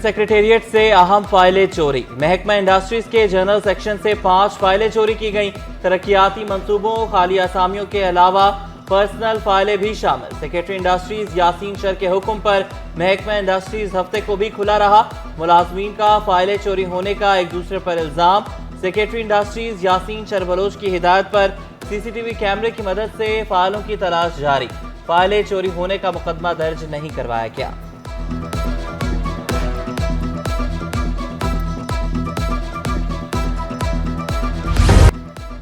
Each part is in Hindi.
सेक्रेटेरिएट से अहम फाइलें चोरी। महकमा इंडस्ट्रीज के जनरल सेक्शन से 5 फाइलें चोरी की गईं। तरक्याती मंसूबों, खाली असामियों के अलावा पर्सनल फाइलें भी शामिल। सेक्रेटरी इंडस्ट्रीज यासीन शर के हुक्म पर महकमा इंडस्ट्रीज हफ्ते को भी खुला रहा। मुलाजमीन का फाइलें चोरी होने का एक दूसरे पर इल्जाम। सेक्रेटरी इंडस्ट्रीज यासीन शर बलोच की हिदायत पर सीसीटीवी कैमरे की मदद से फाइलों की तलाश जारी। फाइलें चोरी होने का मुकदमा दर्ज नहीं करवाया गया।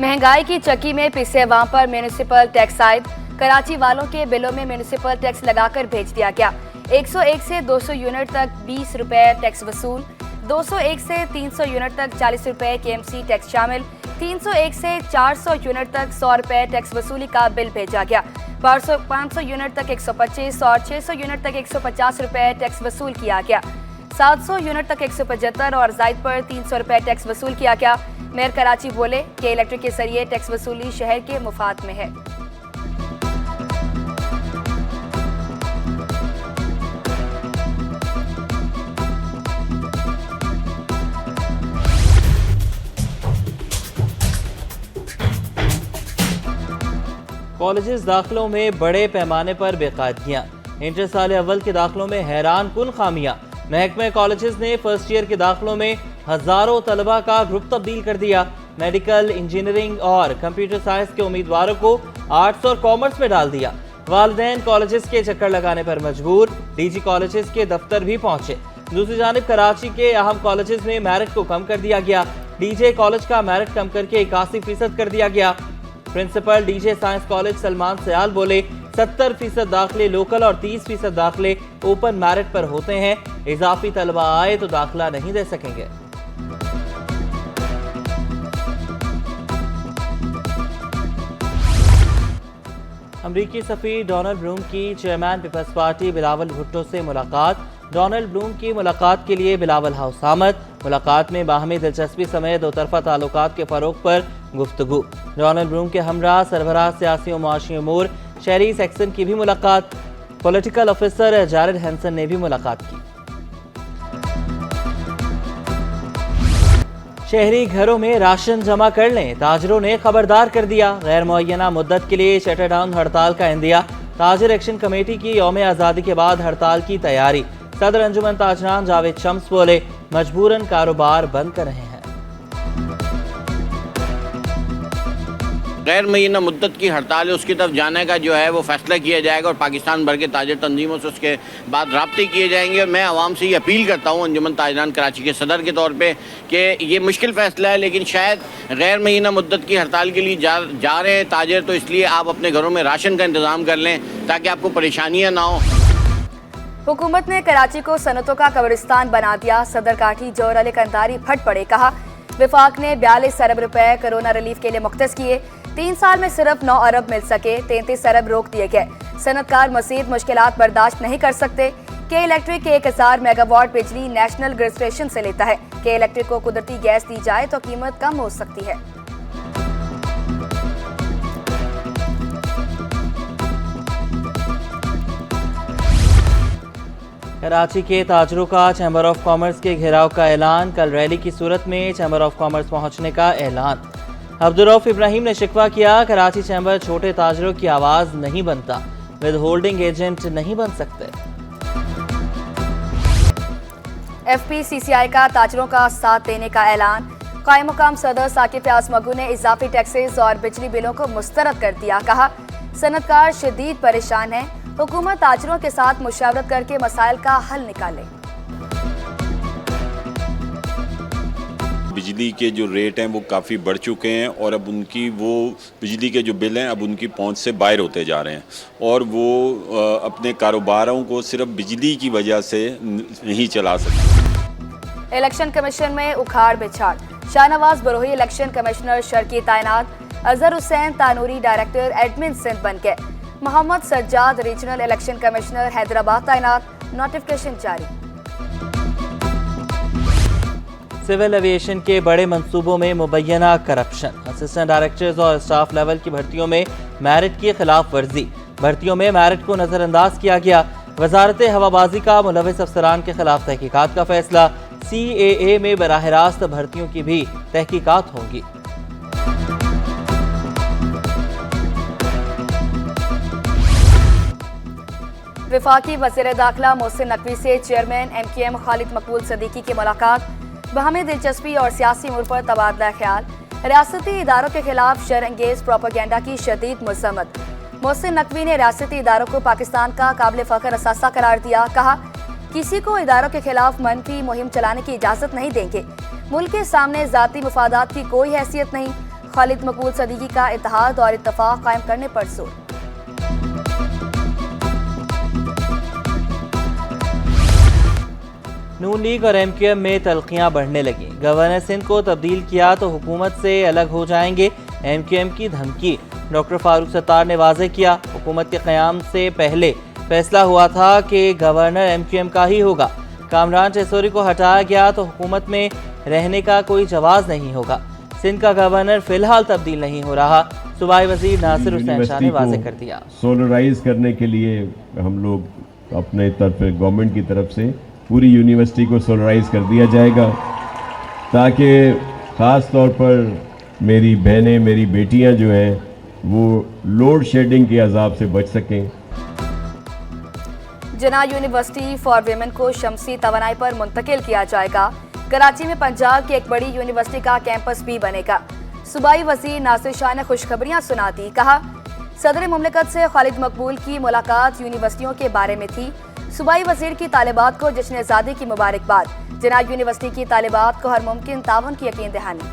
महंगाई की चक्की में पिसे अवाम पर म्यूनिसिपल टैक्स आयद। कराची वालों के बिलों में म्यूनिसिपल टैक्स लगाकर भेज दिया गया। 101 से 200 यूनिट तक 20 रुपए टैक्स वसूल। 201 से 300 यूनिट तक 40 रुपए केएमसी टैक्स शामिल। 301 से 400 यूनिट तक 100 रुपए टैक्स वसूली का बिल भेजा गया। 500 यूनिट तक 125 और 600 यूनिट तक 150 रुपए टैक्स वसूल किया गया। 700 यूनिट तक 175 और जायद पर 300 रुपए टैक्स वसूल किया गया। मेयर कराची बोले कि इलेक्ट्रिक के जरिए टैक्स वसूली शहर के मुफाद में है। कॉलेजेस दाखिलों में बड़े पैमाने पर बेकायदगियां। इंटर साल अव्वल के दाखिलों में हैरान कुन खामियां। महकमे कॉलेजेस ने फर्स्ट ईयर के दाखिलों में हजारों तलबा का ग्रुप तब्दील कर दिया। मेडिकल, इंजीनियरिंग और कंप्यूटर साइंस के उम्मीदवारों को आर्ट्स और कॉमर्स में डाल दिया। वालिदैन कॉलेजेस के चक्कर लगाने पर मजबूर। डीजी कॉलेजेस के दफ्तर भी पहुंचे। दूसरी जानिब कराची के अहम कॉलेजेस में मेरिट को कम कर दिया गया। डीजे कॉलेज का मेरिट कम करके 81% कर दिया गया। Principal DJ science college Salman Sayal बोले 70% दाखिले लोकल और 30% दाखिले ओपन मेरिट पर होते हैं। इजाफी तलबा आए तो दाखिला नहीं दे सकेंगे। अमरीकी सफीर डोनाल्ड ब्लूम की चेयरमैन पीपल्स पार्टी बिलावल भुट्टो से मुलाकात। डोनाल्ड ब्लूम की मुलाकात के लिए बिलावल हाउस आमद। मुलाकात में बाहमी दिलचस्पी समेत दो तरफा ताल्लुकात के फरोग पर गुफ्तगू। डोनाल्ड ब्लूम के हमरा सरबराह सियासी और मुआशी उमूर शेरी सेक्सन की भी मुलाकात। पॉलिटिकल ऑफिसर जारेड हैंसन ने भी मुलाकात की। शहरी घरों में राशन जमा कर लें, ताजरों ने खबरदार कर दिया। गैर मुअय्यना मुद्दत के लिए शटर डाउन हड़ताल का इंदिया। ताजिर एक्शन कमेटी की यौम आज़ादी के बाद हड़ताल की तैयारी। सदर अंजुमन ताजरान जावेद शम्स बोले मजबूरन कारोबार बंद कर रहे हैं। गैर मुअय्यना मुद्दत की हड़ताल है, उसकी तरफ जाने का जो है वो फैसला किया जाएगा और पाकिस्तान भर के ताजिर तंजीमों से उसके बाद राब्ते किए जाएंगे। और मैं आवाम से ये अपील करता हूँ अंजुमन ताजरान कराची के सदर के तौर पे कि ये मुश्किल फ़ैसला है, लेकिन शायद गैर मुअय्यना मुद्दत की हड़ताल के लिए जा रहे हैं ताजिर, तो इसलिए आप अपने घरों में राशन का इंतज़ाम कर लें ताकि आपको परेशानियाँ ना हो। हुकूमत ने कराची को सनतों का कब्रिस्तान बना दिया। सदर काठी जोहर अली कंधारी फट पड़े। कहा विफाक ने 42 अरब रुपए कोरोना रिलीफ के लिए मुख्तस किए। 3 साल में सिर्फ 9 अरब मिल सके, 33 अरब रोक दिए गए। सनतकार मज़ीद मुश्किलात बर्दाश्त नहीं कर सकते। के इलेक्ट्रिक 1000 मेगावाट बिजली नेशनल ग्रिड स्टेशन से लेता है। के इलेक्ट्रिक को कुदरती गैस दी जाए तो कीमत कम हो सकती है। कराची के ताजरों का चैम्बर ऑफ कॉमर्स के घेराव का ऐलान। कल रैली की सूरत में चैम्बर ऑफ कॉमर्स पहुंचने का ऐलान। अब्दुर्रऊफ इब्राहिम ने शिकवा किया कराची चैम्बर छोटे ताजरों की आवाज नहीं बनता, विद होल्डिंग एजेंट नहीं बन सकते। FPCCI का ताजरों का साथ देने का ऐलान। कायम मुकाम सदर साकिब फयाज मगू ने इजाफी टैक्सेस और बिजली बिलों को मुस्तरद कर दिया। कहा सनतकार शदीद परेशान है, हुकूमत ताजरों के साथ मुशावरत करके मसाइल का हल निकाले। बिजली के जो रेट हैं वो काफ़ी बढ़ चुके हैं और अब उनकी वो बिजली के जो बिल हैं अब उनकी पहुंच से बाहर होते जा रहे हैं और वो अपने कारोबारों को सिर्फ बिजली की वजह से नहीं चला सकते। इलेक्शन कमीशन में उखाड़ बिछाड़। शाहनवाज बरोही इलेक्शन कमिश्नर शर की तैनात। अजहर हुसैन तानूरी डायरेक्टर एडमिन सिंध बन गए। Mohammad Sajjad regional election commissioner Hyderabad तैनात। नोटिफिकेशन जारी। सिविल एविएशन के बड़े मंसूबों में मुबैना करप्शन। असिस्टेंट डायरेक्टर्स और स्टाफ लेवल की भर्तियों में मेरिट की खिलाफ वर्जी। भर्तियों में मेरिट को नजरअंदाज किया गया। वजारत हवाबाजी का मुलविस अफसरान के खिलाफ तहकीकात का फैसला। CAA में बराह रास्त भर्तियों की भी तहकीकात होंगी। वफाकी वज़ीर दाखिला मोहसिन नकवी से चेयरमैन MQM खालिद मकबूल सदीकी की मुलाकात। बाहमी दिलचस्पी और सियासी उमूर पर तबादला ख्याल। रियासती इदारों के खिलाफ शरअंगेज प्रोपेगेंडा की शदीद मज़म्मत। मोहसिन नकवी ने रियासती इदारों को पाकिस्तान का काबिल फ़ख्र असासा करार दिया। कहा, किसी को इदारों के खिलाफ मनफी मुहिम चलाने की इजाज़त नहीं देंगे। मुल्क के सामने ज़ाती मुफादात की कोई हैसियत नहीं। खालिद मकबूल सदीकी का इत्तेहाद और इत्तफाक कायम करने पर जोर। नून लीग और MQM में तल्खियां बढ़ने लगी। गवर्नर सिंध को तब्दील किया तो हुकूमत से अलग हो जाएंगे, MQM की धमकी। डॉक्टर फारूक सत्तार ने वाज़ेह किया, हुकूमत के क़याम से पहले फैसला हुआ था कि गवर्नर MQM का ही होगा। कामरान चेसोरी को हटाया गया तो हुकूमत में रहने का कोई जवाज़ नहीं होगा। सिंध का गवर्नर फिलहाल तब्दील नहीं हो रहा, सूबाई वज़ीर नासिर हुसैन शाह ने वाज़ेह कर दिया। सोलराइज करने के लिए हम लोग अपने तरफ गवर्नमेंट की तरफ से पूरी यूनिवर्सिटी को सोलराइज कर दिया जाएगा, ताकि ख़ास तौर पर मेरी बहनें, मेरी बेटियां जो हैं वो लोड शेडिंग के अजाब से बच सकें। जना यूनिवर्सिटी फॉर वीमेन को शमसी तवानाई पर मुंतकिल किया जाएगा। कराची में पंजाब की एक बड़ी यूनिवर्सिटी का कैंपस भी बनेगा। सूबाई वज़ीर नासिर शाह ने खुशखबरियां सुना दी। कहा, सदर मुमलिकत से खालिद मकबूल की मुलाकात यूनिवर्सिटियों के बारे में थी। सूबाई वज़ीर की तालिबात को जश्न आज़ादी की मुबारकबाद। जना यूनिवर्सिटी की तालिबात को हर मुमकिन तावन की यकीन दहानी।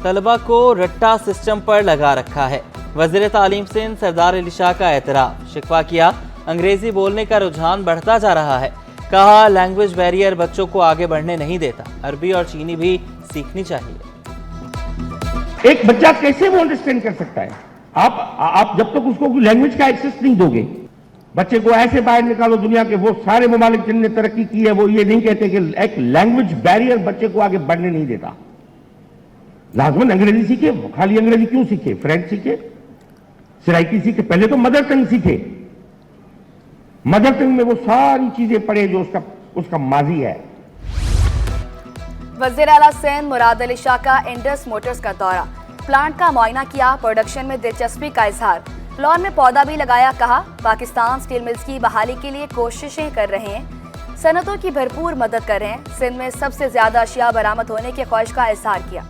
तलबा को रट्टा सिस्टम पर लगा रखा है। वज़ीर तालीम सिंध सरदार अली शाह का एतराफ़। शिकवा किया, अंग्रेजी बोलने का रुझान बढ़ता जा रहा है। कहा, लैंग्वेज बैरियर बच्चों को आगे बढ़ने नहीं देता, अरबी और चीनी भी सीखनी चाहिए। एक बच्चा कैसे वो अंडरस्टैंड कर सकता है? आप जब तक उसको लैंग्वेज का एक्सेस नहीं दोगे, बच्चे को ऐसे बाहर निकालो दुनिया के वो सारे ममालिक जिनने तरक्की की है वो ये नहीं कहते कि एक लैंग्वेज बैरियर बच्चे को आगे बढ़ने नहीं देता। लाजमन अंग्रेजी सीखे, खाली अंग्रेजी क्यों सीखे? फ्रेंच सीखे, सराइकी सीखे, पहले तो मदर टंग सीखे। मदर टंग में वो सारी चीजें पढ़े जो उसका माजी है। वज़ीर आला सिंध मुराद अली शाह का इंडस मोटर्स का दौरा। प्लांट का मुआयना किया, प्रोडक्शन में दिलचस्पी का इजहार। लॉन में पौधा भी लगाया। कहा, पाकिस्तान स्टील मिल्स की बहाली के लिए कोशिशें कर रहे हैं, सनतों की भरपूर मदद कर रहे हैं। सिंध में सबसे ज्यादा अशिया बरामद होने की ख्वाहिश का इजहार किया।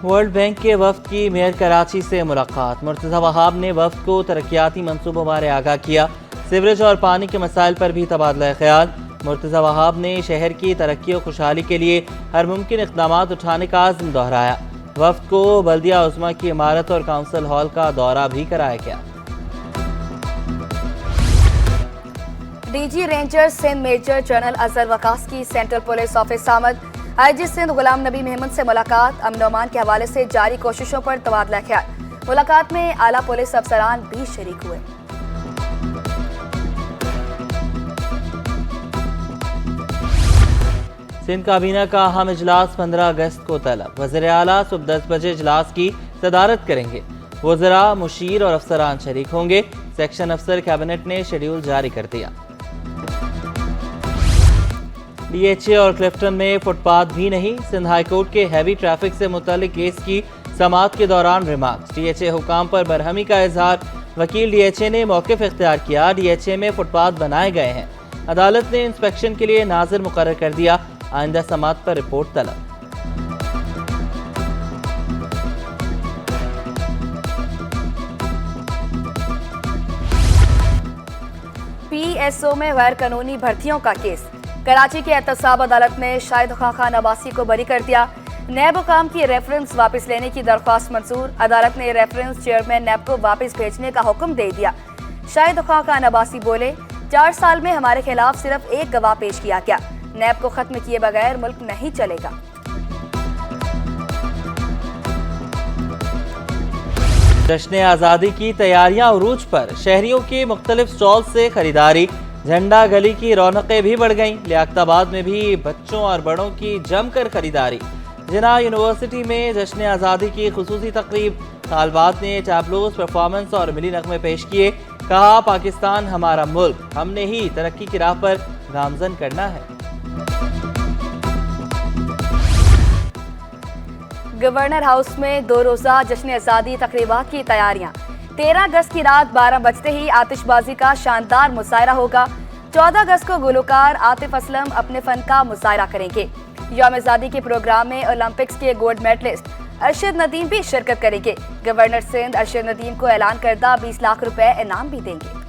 वर्ल्ड बैंक के वफ्द की मेयर कराची से मुलाकात। मुर्तज़ा वहाब ने वफ्द को तरक्याती मंसूबों बारे आगाह किया। सीवरेज और पानी के मसाइल पर भी तबादला ख्याल। मुर्तज़ा वहाब ने शहर की तरक्की और खुशहाली के लिए हर मुमकिन इक़दाम उठाने का आज़म दोहराया। वफ्द को बल्दिया उज़्मा की इमारत और काउंसिल हॉल का दौरा भी कराया गया। DG ranger Sindh major general Azhar Waqas की सेंट्रल पुलिस ऑफिस आमद। IG सिंध गुलाम नबी महमूद से मुलाकात। अमन अमान के हवाले से जारी कोशिशों पर तबादला ख्याल। मुलाकात में आला पुलिस अफसरान भी शरीक हुए। सिंध काबीना का अहम इजलास 15 अगस्त को तलब। वज़ीर आला सुबह 10 बजे इजलास की सदारत करेंगे। वज़रा, मुशीर और अफसरान शरीक होंगे। सेक्शन अफसर कैबिनेट ने शेड्यूल जारी कर दिया। DHA और क्लिफ्टन में फुटपाथ भी नहीं। सिंध हाईकोर्ट के हैवी ट्रैफिक से मुतल्लिक केस की समाअत के दौरान रिमार्क्स। DHA हुकाम पर बरहमी का इजहार। वकील DHA ने मौक़िफ़ इख्तियार किया। DHA में फुटपाथ बनाए गए हैं। अदालत ने इंस्पेक्शन के लिए नाज़िर मुकर्रर कर दिया। आइंदा समाअत पर रिपोर्ट तलब। PSO में गैर कानूनी भर्तियों का केस। कराची की एहतसाब अदालत ने शाहिद खान अब्बासी को बरी कर दिया। नैब हुकाम की रेफरेंस वापस लेने की दरख्वास्त मंजूर। अदालत ने रेफरेंस चेयरमैन नैब को वापस भेजने का हुक्म दे दिया। शाहिद खान अब्बासी बोले, 4 साल में हमारे खिलाफ सिर्फ एक गवाह पेश किया गया। नैब को खत्म किए बगैर मुल्क नहीं चलेगा। जश्न आज़ादी की तैयारियां उरूज पर। शहरियों के मुख्तलिफ स्टॉल से खरीदारी। झंडा गली की रौनकें भी बढ़ गईं। लियाकताबाद में भी बच्चों और बड़ों की जमकर खरीदारी। जिना यूनिवर्सिटी में जश्न आज़ादी की खुसूसी तकरीब। तालबात ने चापलूस परफॉर्मेंस और मिली नगमे पेश किए। कहा, पाकिस्तान हमारा मुल्क, हमने ही तरक्की की राह पर गामजन करना है। गवर्नर हाउस में 2 रोजा जश्न आज़ादी तकरीबात की तैयारियां। 13 अगस्त की रात 12 बजते ही आतिशबाजी का शानदार मुशायरा होगा। 14 अगस्त को गुलकार आतिफ असलम अपने फन का मुशायरा करेंगे। यौम आज़ादी के प्रोग्राम में ओलंपिक्स के गोल्ड मेडलिस्ट अरशद नदीम भी शिरकत करेंगे। गवर्नर सिंध अरशद नदीम को ऐलान करदा 20 लाख रुपए इनाम भी देंगे।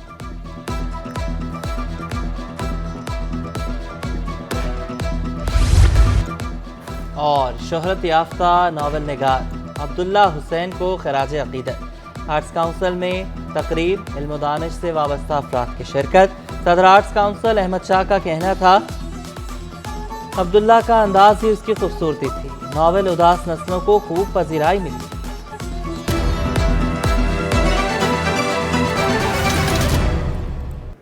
और शोहरत याफ्ता नावल निगार अब्दुल्ला हुसैन को खराज अकीदत। आर्ट्स काउंसिल में तकरीब, इल्म दानिश से वाबस्ता अफराद की शिरकत। सदर आर्ट्स काउंसिल अहमद शाह का कहना था, अब्दुल्ला का अंदाज ही उसकी खूबसूरती थी। नावल उदास नस्लों को खूब पजीराई मिली।